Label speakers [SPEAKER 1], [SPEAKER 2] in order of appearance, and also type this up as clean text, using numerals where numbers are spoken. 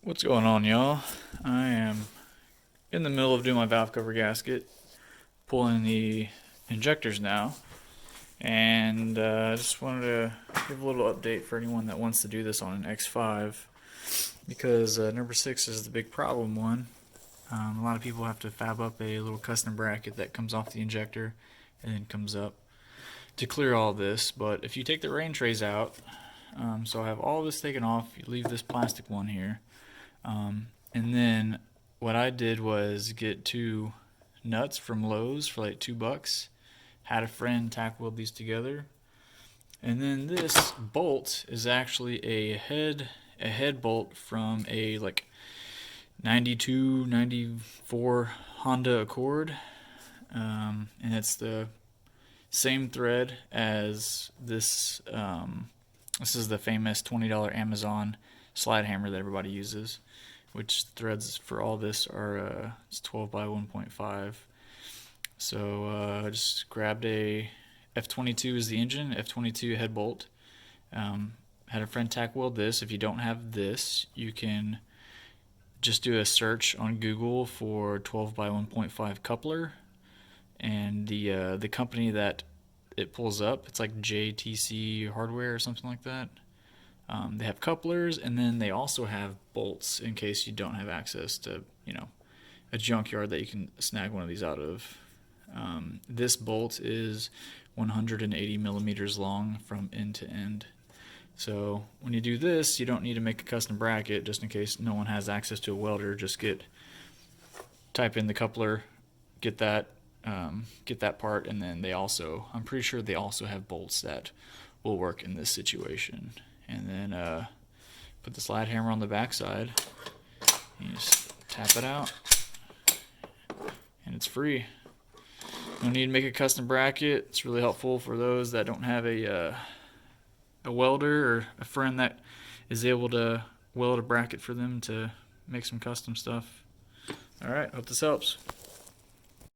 [SPEAKER 1] What's going on, y'all? I am in the middle of doing my valve cover gasket, pulling the injectors now, and I just wanted to give a little update for anyone that wants to do this on an X5, because number 6 is the big problem one. A lot of people have to fab up a little custom bracket that comes off the injector and then comes up to clear all this, but if you take the rain trays out, so I have all this taken off, you leave this plastic one here. And then what I did was get 2 nuts from Lowe's for like $2. Had a friend tack weld these together. And then this bolt is actually a head bolt from a like 92, 94 Honda Accord. And it's the same thread as this. This is the famous $20 Amazon slide hammer that everybody uses, which threads for all this are it's 12 by 1.5. So I just grabbed a F22 is the engine, F22 head bolt. Had a friend tack weld this. If you don't have this, you can just do a search on Google for 12 by 1.5 coupler, and the company that it pulls up, it's like JTC Hardware or something like that. They have couplers, and then they also have bolts in case you don't have access to, a junkyard that you can snag one of these out of. This bolt is 180 millimeters long from end to end. So when you do this, you don't need to make a custom bracket just in case no one has access to a welder. Just type in the coupler, get that part, and then I'm pretty sure they also have bolts that will work in this situation. And then put the slide hammer on the back side, and you just tap it out, and it's free. No need to make a custom bracket. It's really helpful for those that don't have a welder or a friend that is able to weld a bracket for them to make some custom stuff. Alright, hope this helps.